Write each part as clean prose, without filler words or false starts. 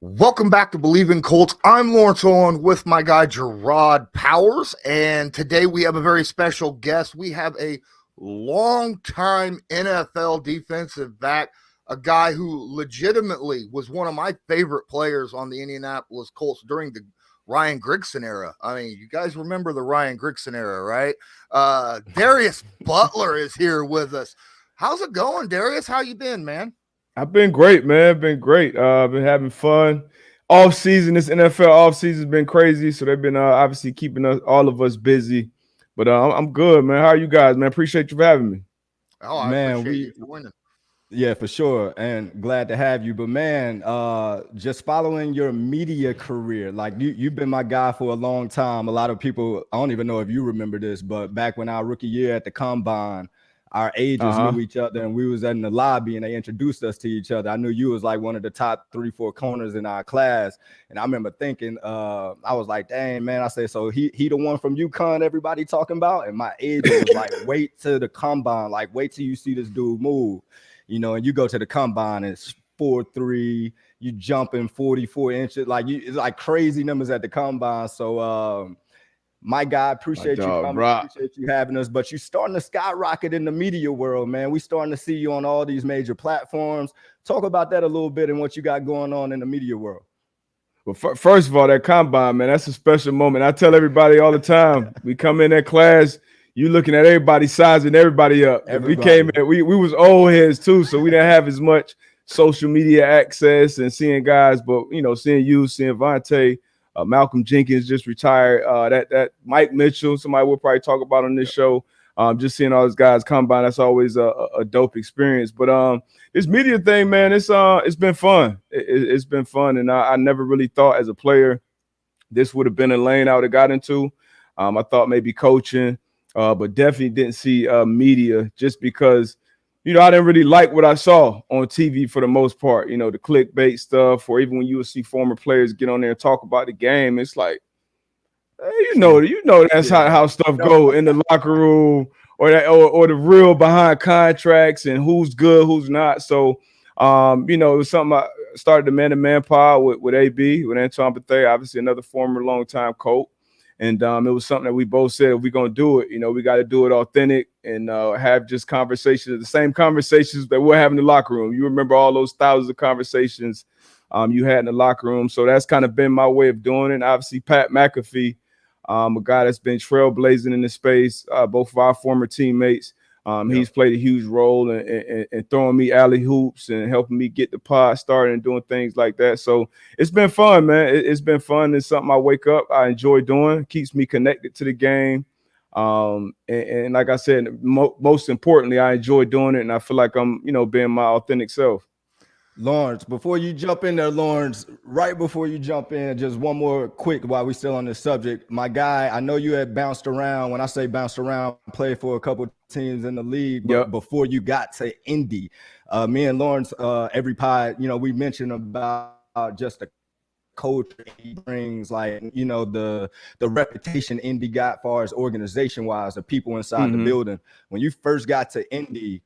Welcome back to Believe in Colts. I'm Lawrence Owen with my guy Gerard Powers, and today we have a very special guest. We have a longtime NFL defensive back, a guy who legitimately was one of my favorite players on the Indianapolis Colts during the Ryan Grigson era. I mean, you guys remember the Ryan Grigson era, right? Darius Butler is here with us. How's it going, Darius? How you been, man? I've been great, man. Been great. I've been having fun. Off season, this NFL off season has been crazy, so they've been obviously keeping all of us busy. But I'm good, man. How are you guys, man? Appreciate you for having me. Oh, I Man, appreciate you joining. yeah, for sure. And glad to have you. But man, just following your media career, like you've been my guy for a long time. A lot of people, I don't even know if you remember this, but back when our rookie year at the combine, our agents knew each other and we was in the lobby and they introduced us to each other. I knew you was like one of the top 3-4 corners in our class. And I remember thinking, I was like, dang, man, I said, so he the one from UConn everybody talking about? And my agent was like, wait till the combine, like wait till you see this dude move. You know, and you go to the combine, and it's 4.3, you jumping 44 inches, it's like crazy numbers at the combine. So my guy, appreciate you coming, appreciate you having us. But you're starting to skyrocket in the media world, man. We starting to see you on all these major platforms. Talk about that a little bit and what you got going on in the media world. Well, first of all, that combine, man, that's a special moment. I tell everybody all the time, we come in that class, you looking at everybody sizing everybody up. We came in, we was old heads too, so we didn't have as much social media access and seeing guys, but you know, seeing you, seeing Vontae, Malcolm Jenkins just retired, that Mike Mitchell, somebody we'll probably talk about on this show. Just seeing all those guys combine, that's always a dope experience. But this media thing, man, it's been fun. It's been fun, and I never really thought as a player this would have been a lane I would have got into. I thought maybe coaching. But definitely didn't see media just because, you know, I didn't really like what I saw on TV for the most part. You know, the clickbait stuff, or even when you would see former players get on there and talk about the game, it's like, hey, you know that's how stuff go in the locker room, or the real behind contracts and who's good, who's not. So, you know, it was something I started the man-to-man pod with AB, with Antoine Bethea, obviously another former longtime Colt. And it was something that we both said, if we're going to do it, you know, we got to do it authentic and have just conversations, the same conversations that we're having in the locker room. You remember all those thousands of conversations you had in the locker room. So that's kind of been my way of doing it. And obviously, Pat McAfee, a guy that's been trailblazing in the space, both of our former teammates. He's played a huge role in throwing me alley hoops and helping me get the pod started and doing things like that. So it's been fun, man. It's been fun. It's something I wake up, I enjoy doing. Keeps me connected to the game. And like I said, most importantly, I enjoy doing it, and I feel like I'm, you know, being my authentic self. Lawrence, before you jump in there, Lawrence, right before you jump in, just one more quick while we're still on this subject. My guy, I know you had bounced around. When I say bounced around, played for a couple teams in the league, but before you got to Indy, me and Lawrence, every pod, you know, we mentioned about just the coach he brings, like, you know, the reputation Indy got far as organization wise, the people inside the building. When you first got to Indy,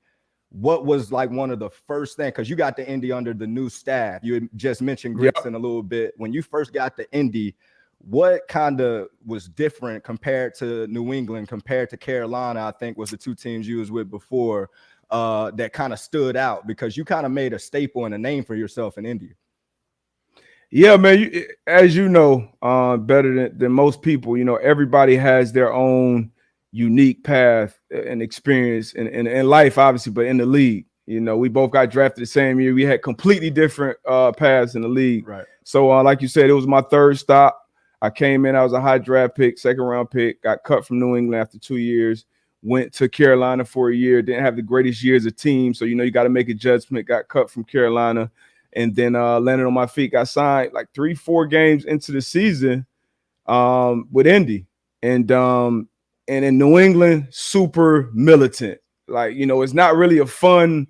what was like one of the first things, because you got to Indy under the new staff, you had just mentioned Grigson a little bit. When you first got to Indy, what kind of was different compared to New England, compared to Carolina, I think was the two teams you was with before, that kind of stood out because you kind of made a staple and a name for yourself in Indy? Yeah, man, as you know, better than most people, you know, everybody has their own unique path and experience in life, obviously, but in the league. You know, we both got drafted the same year. We had completely different paths in the league. Right. So like you said, it was my third stop. I came in, I was a high draft pick, second round pick, got cut from New England after 2 years, went to Carolina for a year, didn't have the greatest year as a team. So, you know, you got to make a judgment, got cut from Carolina, and then landed on my feet, got signed like 3-4 games into the season with Indy. And in New England, super militant. Like, you know, it's not really a fun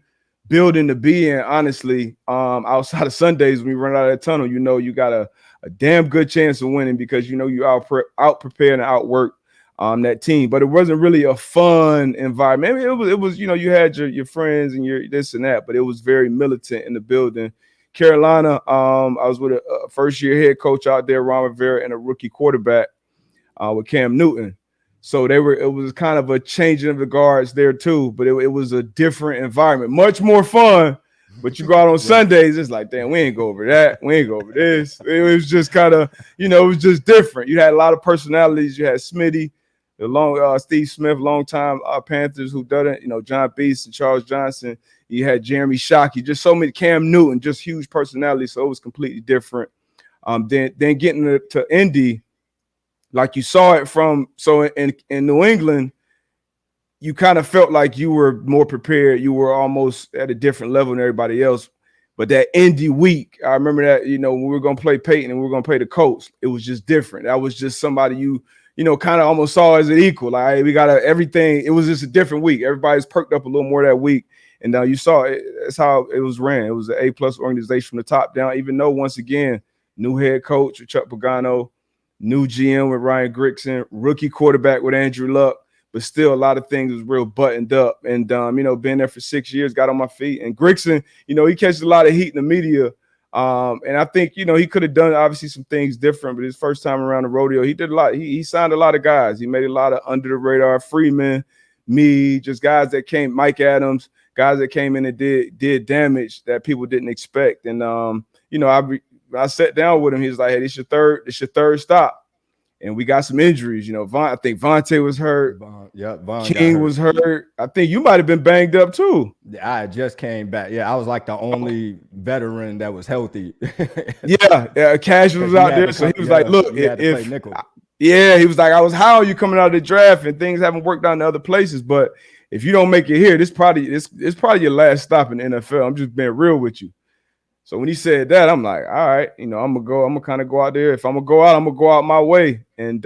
building to be in, honestly. Outside of Sundays, when we run out of that tunnel, you know, you got a damn good chance of winning because, you know, you out prepared and outwork that team. But it wasn't really a fun environment. It was, you know, you had your friends and your this and that, but it was very militant in the building. Carolina. I was with a first-year head coach out there, Ron Rivera, and a rookie quarterback with Cam Newton. So it was kind of a changing of the guards there too, but it was a different environment, much more fun. But you go out on Sundays, it's like, damn, we ain't go over that. We ain't go over this. It was just kind of, it was just different. You had a lot of personalities. You had Smitty, Steve Smith, longtime Panthers who done it, John Beast and Charles Johnson. You had Jeremy Shockey, just so many, Cam Newton, just huge personalities. So it was completely different. Then getting to Indy, like you saw it in New England, you kind of felt like you were more prepared. You were almost at a different level than everybody else. But that Indy week, I remember that, when we were going to play Peyton and we were going to play the Colts, it was just different. That was just somebody you kind of almost saw as an equal. Like, hey, we got everything. It was just a different week. Everybody's perked up a little more that week. And you saw it. That's how it was ran. It was an A+ organization from the top down, even though, once again, new head coach with Chuck Pagano, new GM with Ryan Grigson, rookie quarterback with Andrew Luck, but still a lot of things was real buttoned up. And, been there for 6 years, got on my feet. And Grigson, he catches a lot of heat in the media. And I think, he could have done obviously some things different, but his first time around the rodeo, he did a lot. He signed a lot of guys. He made a lot of under the radar, Freeman, just guys that came, Mike Adams, guys that came in and did damage that people didn't expect. And, I sat down with him. He was like, hey, this your third stop. And we got some injuries. I think Vontae was hurt. Von King was hurt. I think you might have been banged up too. I just came back. Yeah, I was like the only veteran that was healthy. Cash was out there. So he was like, look, he was like, I was how are you coming out of the draft and things haven't worked out in other places. But if you don't make it here, it's probably your last stop in the NFL. I'm just being real with you. So when he said that, I'm like, all right, I'm gonna kind of go out there. If I'm gonna go out, I'm gonna go out my way. And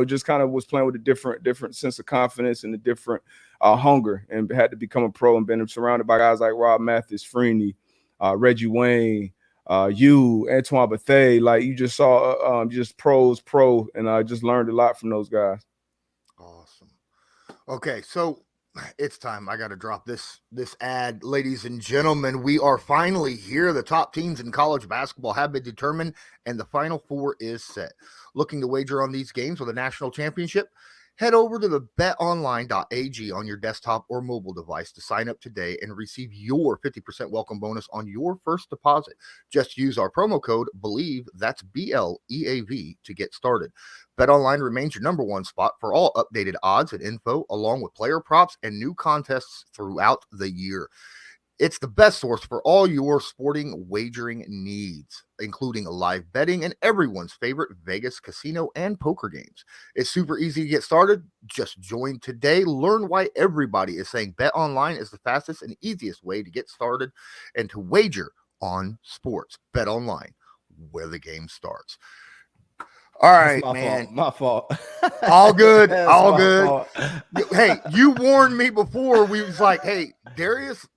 just kind of was playing with a different sense of confidence and a different hunger, and had to become a pro and been surrounded by guys like Rob Mathis, Freeney, Reggie Wayne, Antoine Bethea. Like, you just saw just pro, and I just learned a lot from those guys. Awesome. Okay, so it's time. I got to drop this ad. Ladies and gentlemen, we are finally here. The top teams in college basketball have been determined, and the Final Four is set. Looking to wager on these games with a national championship? Head over to the betonline.ag on your desktop or mobile device to sign up today and receive your 50% welcome bonus on your first deposit. Just use our promo code BELIEVE, that's BLEAV, to get started. BetOnline remains your number one spot for all updated odds and info, along with player props and new contests throughout the year. It's the best source for all your sporting wagering needs, including live betting and everyone's favorite Vegas casino and poker games. It's super easy to get started. Just join today. Learn why everybody is saying BetOnline is the fastest and easiest way to get started and to wager on sports. BetOnline, where the game starts. All right, man. My fault. All good. All good. Fault. Hey, you warned me before. We was like, hey, Darius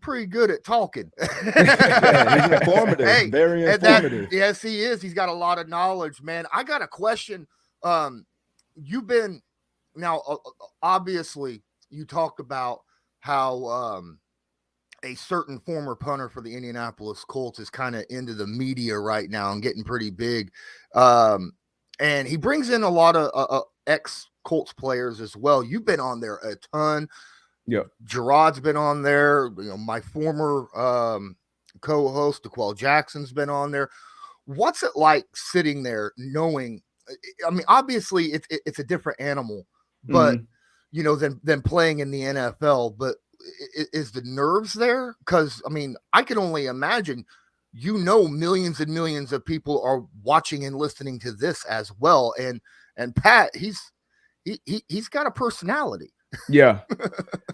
pretty good at talking. Yeah, he's informative. Hey, very informative. Yes, he is. He's got a lot of knowledge, man. I got a question. You've been now, obviously, you talked about how a certain former punter for the Indianapolis Colts is kind of into the media right now and getting pretty big. And he brings in a lot of ex-Colts players as well. You've been on there a ton. Yeah. Gerard's been on there. My former co-host, DeQuell Jackson's been on there. What's it like sitting there knowing, I mean, obviously it's a different animal, but than playing in the NFL, but is the nerves there? Because I mean, I can only imagine, millions and millions of people are watching and listening to this as well. And Pat, he's got a personality. Yeah.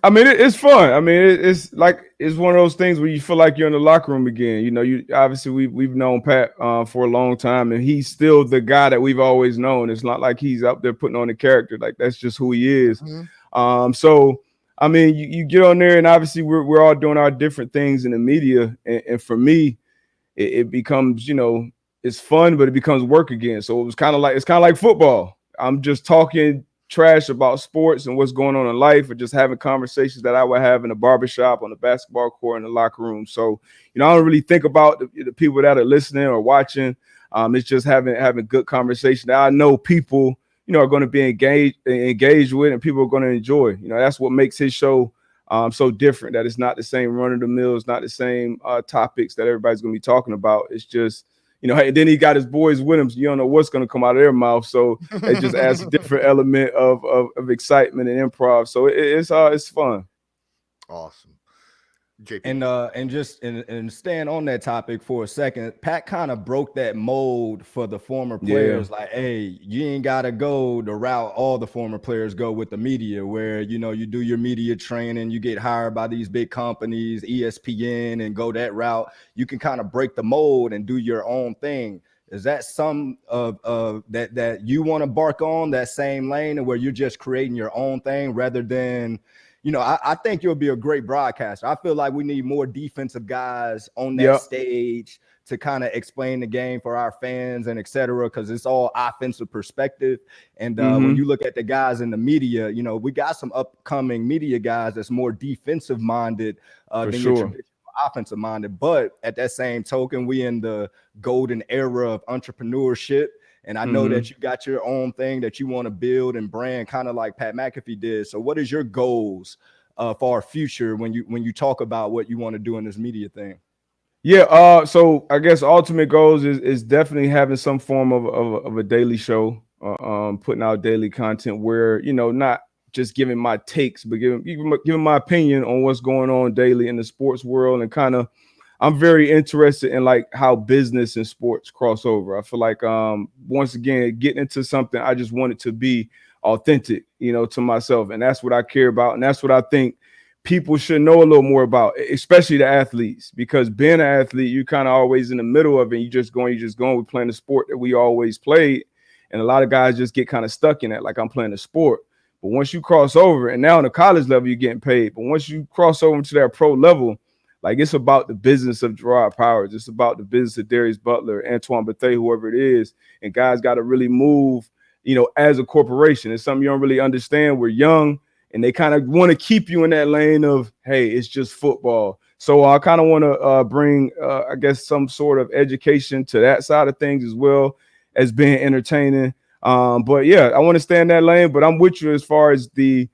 I mean, it's fun. I mean, it's one of those things where you feel like you're in the locker room again. You obviously we've known Pat for a long time, and he's still the guy that we've always known. It's not like he's out there putting on a character. Like, that's just who he is. Mm-hmm. So I mean, you get on there, and obviously we're all doing our different things in the media, and for me, it becomes, it's fun, but it becomes work again. So it's kind of like football. I'm just talking trash about sports and what's going on in life, or just having conversations that I would have in a barbershop, on the basketball court, in the locker room. So, I don't really think about the people that are listening or watching. It's just having good conversation that I know people, are going to be engaged with, and people are going to enjoy. That's what makes his show so different, that it's not the same run of the mill, it's not the same topics that everybody's going to be talking about. It's just, hey, then he got his boys with him, so you don't know what's going to come out of their mouth. So it just adds a different element of excitement and improv. So it's fun. Awesome. JP. And staying on that topic for a second, Pat kind of broke that mold for the former players. Like, hey, you ain't gotta go the route all the former players go with the media, where you do your media training, you get hired by these big companies, ESPN, and go that route. You can kind of break the mold and do your own thing. Is that some of that you want to bark on that same lane, and where you're just creating your own thing rather than I think you'll be a great broadcaster. I feel like we need more defensive guys on that stage to kind of explain the game for our fans and et cetera, because it's all offensive perspective. And when you look at the guys in the media, we got some upcoming media guys that's more defensive minded than your traditional offensive minded. But at that same token, we in the golden era of entrepreneurship. And I know that you got your own thing that you want to build and brand, kind of like Pat McAfee did. So what is your goals for our future when you talk about what you want to do in this media thing? Yeah, so I guess ultimate goals is definitely having some form of a daily show, putting out daily content where, not just giving my takes, but giving my opinion on what's going on daily in the sports world, and kind of, I'm very interested in like how business and sports cross over. I feel like once again, getting into something, I just want it to be authentic, to myself. And that's what I care about. And that's what I think people should know a little more about, especially the athletes, because being an athlete, you're kind of always in the middle of it. You're just going, we're playing the sport that we always played. And a lot of guys just get kind of stuck in that, like I'm playing a sport. But once you cross over, and now on the college level, you're getting paid. But once you cross over to that pro level, like, it's about the business of Gerard Powers. It's about the business of Darius Butler, Antoine Bethea, whoever it is. And guys got to really move, as a corporation. It's something you don't really understand. We're young, and they kind of want to keep you in that lane of, hey, it's just football. So I kind of want to bring, I guess, some sort of education to that side of things, as well as being entertaining. But yeah, I want to stay in that lane. But I'm with you as far as the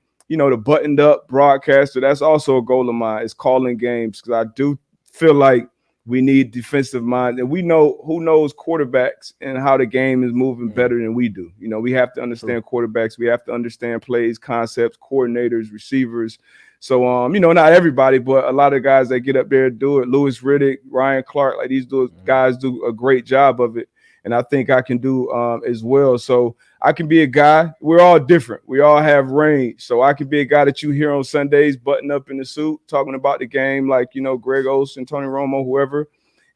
buttoned up broadcaster. That's also a goal of mine, is calling games, because I do feel like we need defensive mind, and we know who knows quarterbacks and how the game is moving better than we do. We have to understand quarterbacks. We have to understand plays, concepts, coordinators, receivers. So, not everybody, but a lot of guys that get up there do it. Louis Riddick, Ryan Clark, like these guys do a great job of it. And I think I can do as well. So I can be a guy. We're all different. We all have range. So I can be a guy that you hear on Sundays, button up in the suit, talking about the game, like, Greg Olsen, Tony Romo, whoever.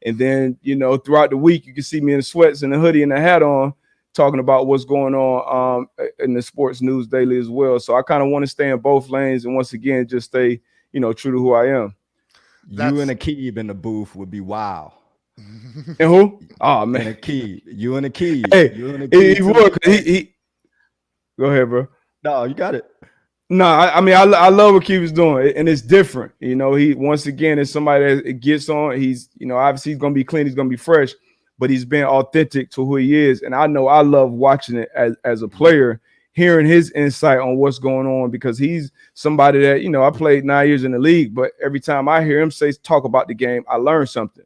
And then, throughout the week, you can see me in the sweats and the hoodie and the hat on, talking about what's going on in the sports news daily as well. So I kind of want to stay in both lanes, and once again, just stay, true to who I am. You and Akeem in the booth would be wild. And who? Oh man, you and Akeem. Hey, he would. He go ahead, bro. No, you got it. No, I mean, I love what Akeem is doing, and it's different. He once again is somebody that gets on. He's obviously he's gonna be clean, he's gonna be fresh, but he's been authentic to who he is. And I know I love watching it as a player, hearing his insight on what's going on, because he's somebody that I played 9 years in the league, but every time I hear him talk about the game, I learn something.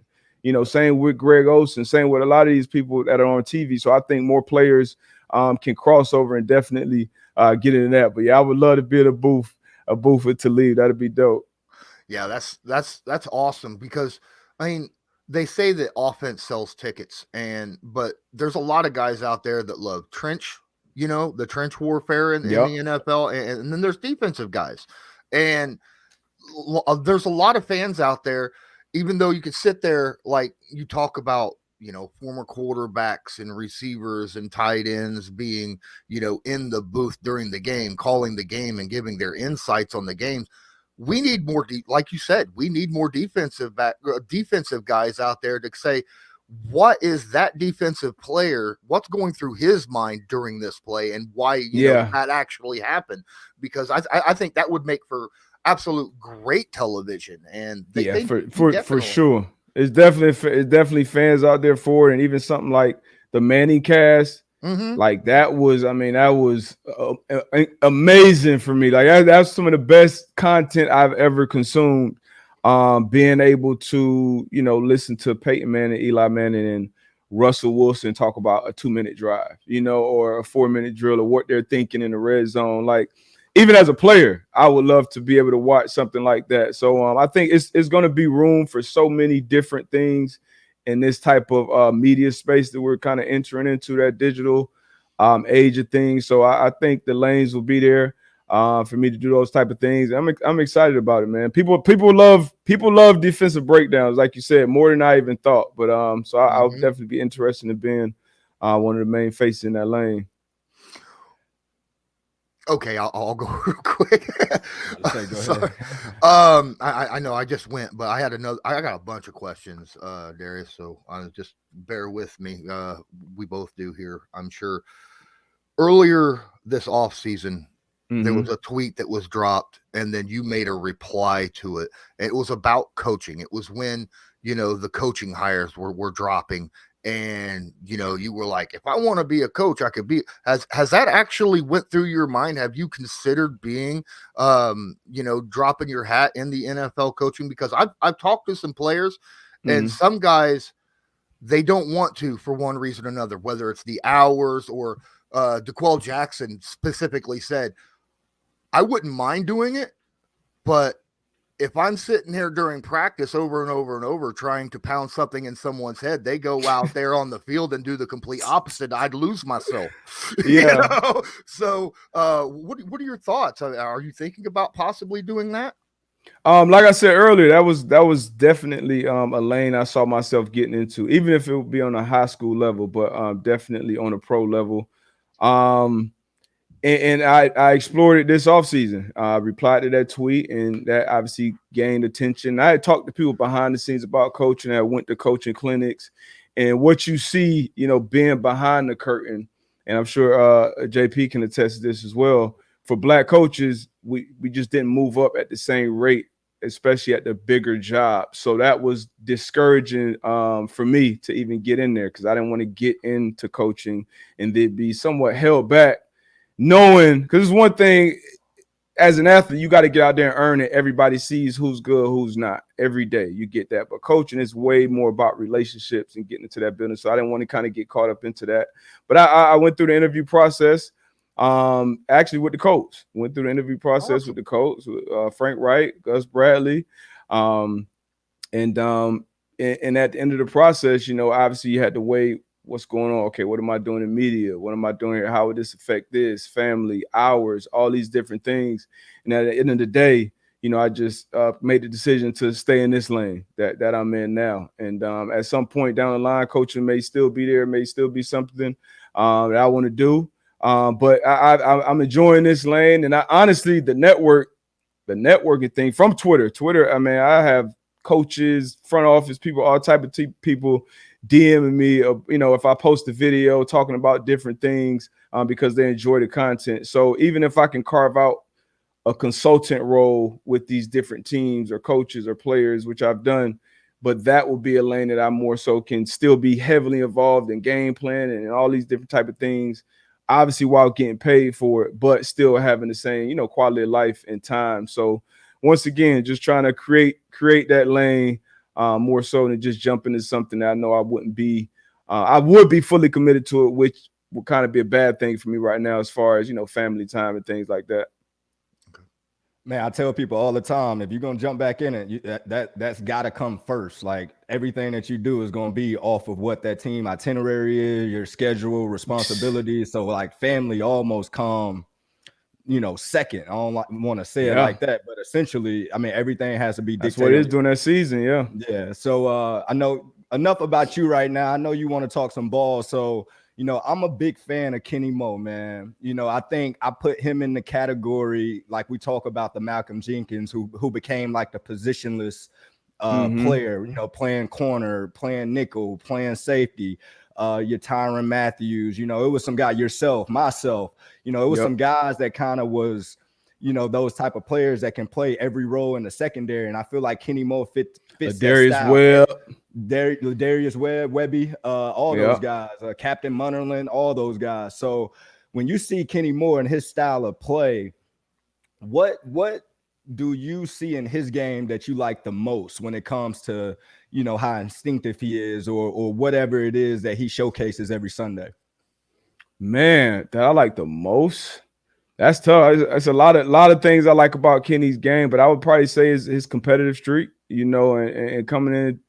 Same with Greg Olsen, same with a lot of these people that are on TV. So I think more players can cross over and definitely get into that. But yeah, I would love to be at a booth with Talib. That'd be dope. Yeah, that's awesome, because I mean, they say that offense sells tickets, but there's a lot of guys out there that love the trench warfare in the NFL, and then there's defensive guys, and there's a lot of fans out there. Even though you could sit there, like you talk about, former quarterbacks and receivers and tight ends being, in the booth during the game, calling the game and giving their insights on the games. We need more, like you said, we need more defensive guys out there to say, what is that defensive player, what's going through his mind during this play, and why, you know, that actually happened? Because I think that would make for absolute great television. And for sure. It's definitely fans out there for it. And even something like the Manning cast, like that was amazing for me. Like that's some of the best content I've ever consumed. Being able to, you know, listen to Peyton Manning, Eli Manning, and Russell Wilson talk about a 2-minute drive, you know, or a 4-minute drill, or what they're thinking in the red zone. Like, even as a player, I would love to be able to watch something like that. So I think it's going to be room for so many different things in this type of media space that we're kind of entering into, that digital age of things. So I think the lanes will be there for me to do those type of things. I'm excited about it, man. People love defensive breakdowns, like you said, more than I even thought. But so I'll definitely be interested in being one of the main faces in that lane. Okay, I'll go real quick. Go ahead. I know I just went, but I got a bunch of questions, Darius. So just bear with me. We both do here, I'm sure. Earlier this offseason, there was a tweet that was dropped, and then you made a reply to it. It was about coaching. It was when, you know, the coaching hires were dropping. And, you know, you were like, if I want to be a coach, I could be. Has that actually went through your mind? Have you considered being, you know, dropping your hat in the NFL coaching? Because I've talked to some players, and some guys, they don't want to for one reason or another, whether it's the hours or DeQuell Jackson specifically said, I wouldn't mind doing it, but if I'm sitting here during practice over and over and over trying to pound something in someone's head, they go out there on the field and do the complete opposite. I'd lose myself. Yeah. You know? So what are your thoughts? Are you thinking about possibly doing that? Like I said earlier, that was definitely a lane I saw myself getting into, even if it would be on a high school level, but definitely on a pro level. And I explored it this offseason. I replied to that tweet, and that obviously gained attention. I had talked to people behind the scenes about coaching. I went to coaching clinics, and what you see, you know, being behind the curtain, and I'm sure JP can attest to this as well. For Black coaches, we just didn't move up at the same rate, especially at the bigger job. So that was discouraging for me to even get in there, because I didn't want to get into coaching and then be somewhat held back. Knowing, because it's one thing as an athlete, you got to get out there and earn it. Everybody sees who's good, who's not every day. You get that. But coaching is way more about relationships and getting into that business. So I didn't want to kind of get caught up into that. But I went through the interview process, actually with the Colts. Went through the interview process with the Colts, with Frank Wright, Gus Bradley. And at the end of the process, you know, obviously you had to weigh what's going on. Okay, what am I doing in media? What am I doing here? How would this affect this? Family, hours, all these different things. And at the end of the day, you know, I just made the decision to stay in this lane that I'm in now. And at some point down the line, coaching may still be there, may still be something that I want to do. But I'm enjoying this lane. And honestly, the networking thing from Twitter, I mean, I have coaches, front office people, all type of people DMing me, you know, if I post a video talking about different things because they enjoy the content. So even if I can carve out a consultant role with these different teams or coaches or players, which I've done, but that will be a lane that I more so can still be heavily involved in game planning and all these different type of things, obviously while getting paid for it, but still having the same, you know, quality of life and time. So once again, just trying to create that lane more so than just jump into something that I know I wouldn't be. I would be fully committed to it, which would kind of be a bad thing for me right now as far as, you know, family time and things like that. Man, I tell people all the time, if you're going to jump back in it, that's got to come first. Like everything that you do is going to be off of what that team itinerary is, your schedule, responsibilities. So like family almost come, you know, second. I don't want to say it like that, but essentially, I mean, everything has to be dictated. That's what it is during that season. Yeah. Yeah. So I know enough about you right now. I know you want to talk some ball. So, you know, I'm a big fan of Kenny Moe, man. You know, I think I put him in the category, like we talk about the Malcolm Jenkins, who became like the positionless player, playing corner, playing nickel, playing safety. Your Tyrann Matthews, it was some guy, myself, it was some guys that kind of was, those type of players that can play every role in the secondary. And I feel like Kenny Moore fits Darius Webb, Darius Webby, all those guys, Captain Munnerlin, all those guys. So when you see Kenny Moore and his style of play, what do you see in his game that you like the most when it comes to, how instinctive he is or whatever it is that he showcases every Sunday? Man, that I like the most. That's tough. It's a lot of things I like about Kenny's game, but I would probably say his competitive streak, and coming in,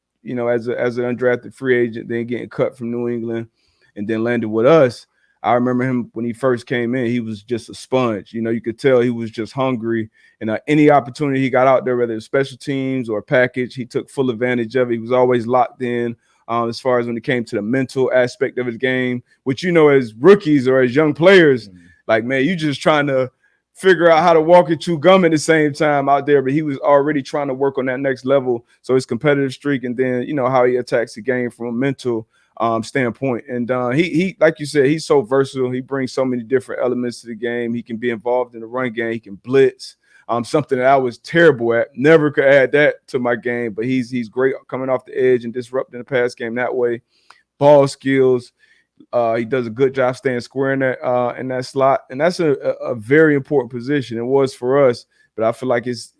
as an undrafted free agent, then getting cut from New England and then landed with us. I remember him when he first came in, he was just a sponge. You could tell he was just hungry. And any opportunity he got out there, whether it's special teams or package, he took full advantage of it. He was always locked in as far as when it came to the mental aspect of his game, which, as rookies or as young players, like, man, you just trying to figure out how to walk and chew gum at the same time out there. But he was already trying to work on that next level. So his competitive streak and then, how he attacks the game from a mental standpoint. And he like you said, he's so versatile. He brings so many different elements to the game. He can be involved in the run game. He can blitz, something that I was terrible at. Never could add that to my game, but he's great coming off the edge and disrupting the pass game that way. Ball skills. He does a good job staying square in that slot. And that's a very important position. It was for us, but I feel like it's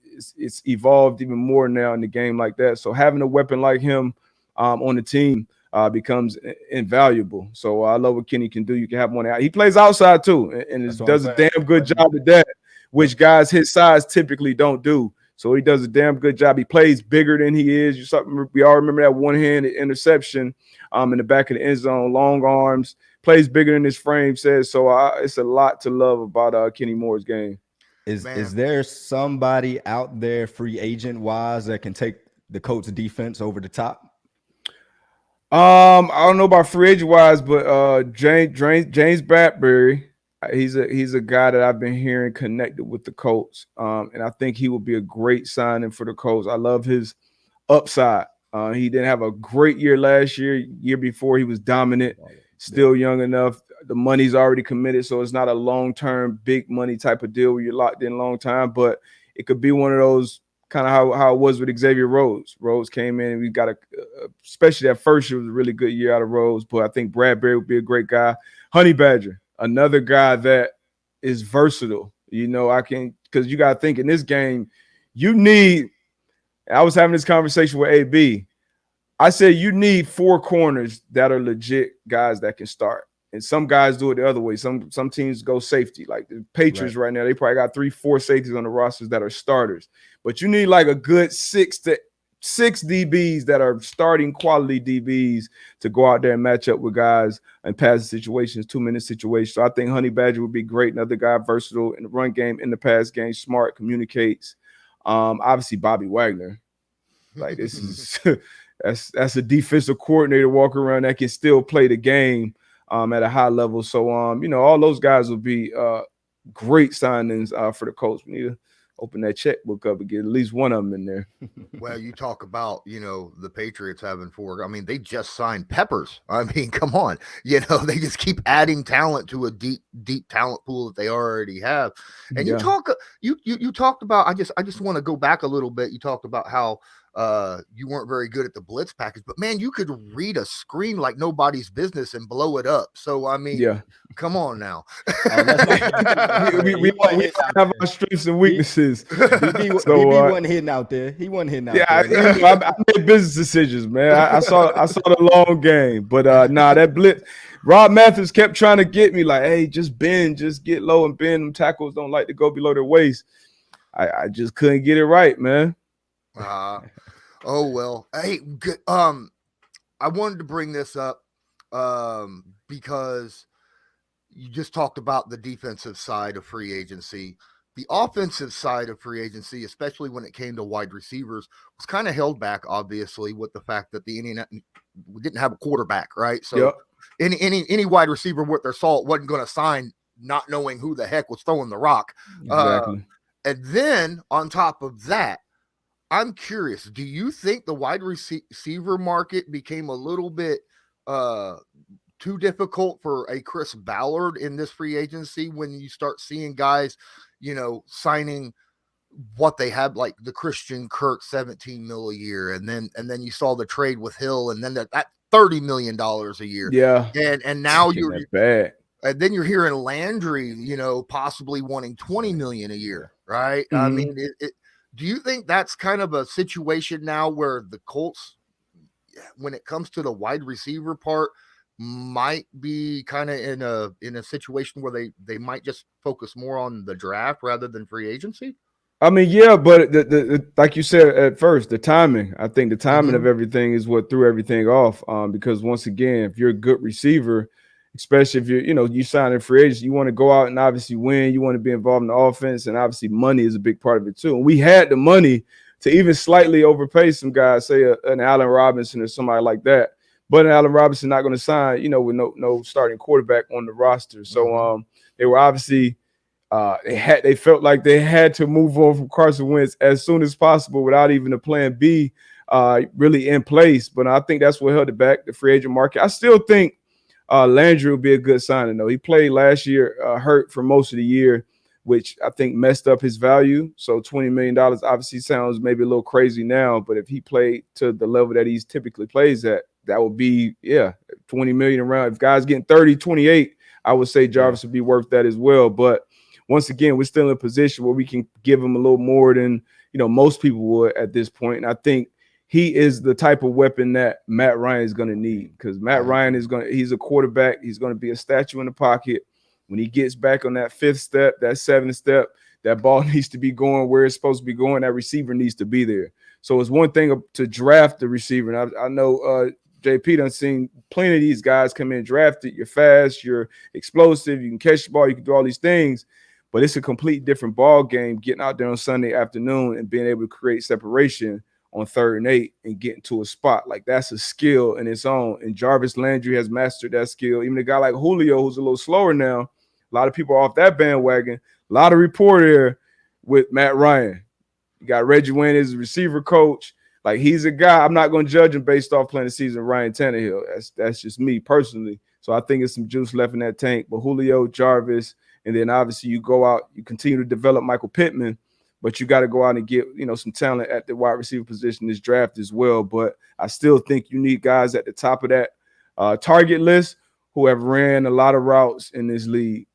evolved even more now in the game like that. So having a weapon like him on the team becomes invaluable. So I love what Kenny can do. You can have one out. He plays outside too, and does a damn good job at that, which guys his size typically don't do. So he does a damn good job. He plays bigger than he is. We all remember that one-handed interception in the back of the end zone, long arms, plays bigger than his frame says. So it's a lot to love about Kenny Moore's game. Is there somebody out there free agent wise that can take the Colts defense over the top? I don't know about free agent wise, but James Bradbury, he's a guy that I've been hearing connected with the Colts, and I think he will be a great signing for the Colts. I love his upside. He didn't have a great year last year. Year before, he was dominant. Still young enough. The money's already committed, so it's not a long-term, big money type of deal where you're locked in long time. But it could be one of those. Kind of how it was with Xavier Rhodes. Rhodes came in and we got especially that first year was a really good year out of Rhodes, but I think Bradbury would be a great guy. Honey Badger, another guy that is versatile. Because you got to think in this game, I was having this conversation with AB. I said you need 4 corners that are legit guys that can start. And some guys do it the other way. Some teams go safety. Like the Patriots right now, they probably got 3-4 safeties on the rosters that are starters. But you need like a good 6 DBs that are starting quality DBs to go out there and match up with guys in passing situations, 2-minute situations. So I think Honey Badger would be great. Another guy versatile in the run game, in the pass game, smart, communicates. Obviously Bobby Wagner. Like this is that's a defensive coordinator walking around that can still play the game at a high level. So all those guys will be great signings for the Colts. We need to open that checkbook up and get at least one of them in there. Well, you talk about, the Patriots having 4. I mean, they just signed Peppers. I mean, come on. They just keep adding talent to a deep talent pool that they already have. And you talked about, I just want to go back a little bit. You talked about how you weren't very good at the blitz package, but man, you could read a screen like nobody's business and blow it up. So I mean, come on now. We have our strengths and weaknesses. DB wasn't hitting out there. He wasn't hitting out there. I made business decisions, man. I saw the long game, but that blitz. Rob Mathis kept trying to get me like, hey, just bend, just get low and bend. Them tackles don't like to go below their waist. I just couldn't get it right, man. Oh well. Hey, good. I wanted to bring this up because you just talked about the defensive side of free agency. The offensive side of free agency, especially when it came to wide receivers, was kind of held back, obviously, with the fact that we didn't have a quarterback, right? So any wide receiver worth their salt wasn't going to sign not knowing who the heck was throwing the rock. Exactly. And then on top of that, I'm curious. Do you think the wide receiver market became a little bit too difficult for a Chris Ballard in this free agency when you start seeing guys, signing what they had, like the Christian Kirk 17 mil a year, and then you saw the trade with Hill, and then that $30 million a year. Yeah. And now you're bad. And then you're hearing Landry, possibly wanting 20 million a year, right? Mm-hmm. I mean, do you think that's kind of a situation now where the Colts, when it comes to the wide receiver part, might be kind of in a situation where they might just focus more on the draft rather than free agency? I mean, yeah, but the like you said at first, the timing. I think the timing of everything is what threw everything off. Because once again, if you're a good receiver, especially if you sign in free agents, you want to go out and obviously win. You want to be involved in the offense, and obviously money is a big part of it too. And we had the money to even slightly overpay some guys, say an Allen Robinson or somebody like that. But an Allen Robinson not going to sign, with no starting quarterback on the roster. So they were obviously. They felt like they had to move on from Carson Wentz as soon as possible without even a plan B really in place. But I think that's what held it back, the free agent market. I still think Landry will be a good signing, though. He played last year hurt for most of the year, which I think messed up his value. So $20 million obviously sounds maybe a little crazy now, but if he played to the level that he's typically plays at, that would be, 20 million around. If guys getting 30, 28, I would say Jarvis would be worth that as well. But once again, we're still in a position where we can give him a little more than, most people would at this point. And I think he is the type of weapon that Matt Ryan is going to need, because Matt Ryan he's a quarterback. He's going to be a statue in the pocket. When he gets back on that fifth step, that seventh step, that ball needs to be going where it's supposed to be going. That receiver needs to be there. So it's one thing to draft the receiver. And I know JP done seen plenty of these guys come in drafted. You're fast, you're explosive, you can catch the ball, you can do all these things. But it's a complete different ball game getting out there on Sunday afternoon and being able to create separation on 3rd and 8 and get into a spot. Like, that's a skill in its own. And Jarvis Landry has mastered that skill. Even a guy like Julio, who's a little slower now, a lot of people are off that bandwagon. A lot of report here with Matt Ryan. You got Reggie Wayne as a receiver coach. Like, he's a guy, I'm not going to judge him based off playing the season Ryan Tannehill. That's just me personally. So I think there's some juice left in that tank. But Julio, Jarvis, and then obviously you go out, you continue to develop Michael Pittman, but you got to go out and get, some talent at the wide receiver position in this draft as well. But I still think you need guys at the top of that target list who have ran a lot of routes in this league.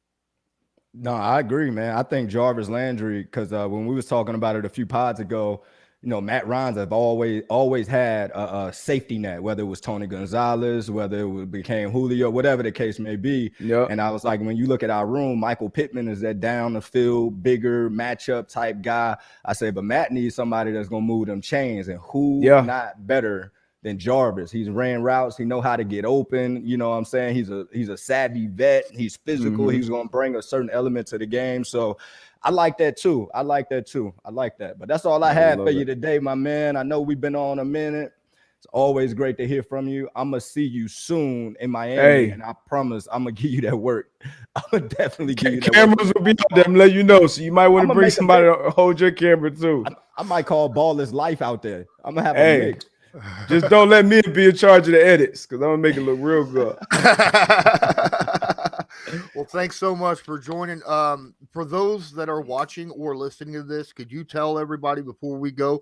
No, I agree, man. I think Jarvis Landry, because when we was talking about it a few pods ago, Matt Ryan's have always had a safety net, whether it was Tony Gonzalez, whether it became Julio, whatever the case may be. Yep. And I was like, when you look at our room, Michael Pittman is that down the field, bigger matchup type guy. I say, but Matt needs somebody that's going to move them chains, and who not better than Jarvis. He's ran routes. He know how to get open. You know what I'm saying? He's a savvy vet. He's physical. He's going to bring a certain element to the game. So I like that too. But that's all I had for you today, my man. I know we've been on a minute. It's always great to hear from you. I'm going to see you soon in Miami, and I promise I'm going to give you that work. I'm going to definitely give you that cameras will be out there and let you know, so you might want to bring somebody to hold your camera too. I might call Ballless Life out there. I'm going to have a mix. Just don't let me be in charge of the edits, because I'm going to make it look real good. Well, thanks so much for joining. For those that are watching or listening to this, could you tell everybody before we go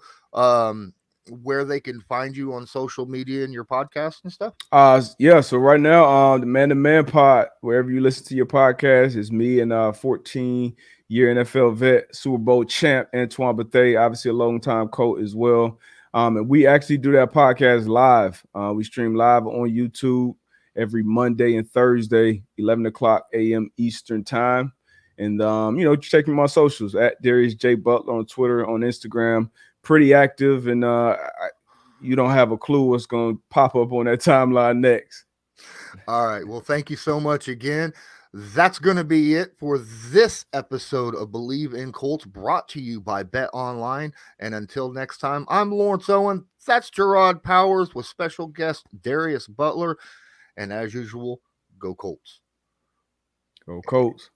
where they can find you on social media and your podcast and stuff? So right now, the Man to Man Pod, wherever you listen to your podcast, is me and 14-year NFL vet, Super Bowl champ Antoine Bethea, obviously a long-time coach as well. And we actually do that podcast live. We stream live on YouTube every Monday and Thursday, 11 o'clock a.m. Eastern time. And, check me on my socials at Darius J. Butler on Twitter, on Instagram. Pretty active, and you don't have a clue what's going to pop up on that timeline next. All right. Well, thank you so much again. That's going to be it for this episode of Believe in Colts, brought to you by Bet Online. And until next time, I'm Lawrence Owen. That's Gerard Powers with special guest Darius Butler. And as usual, go Colts. Go Colts.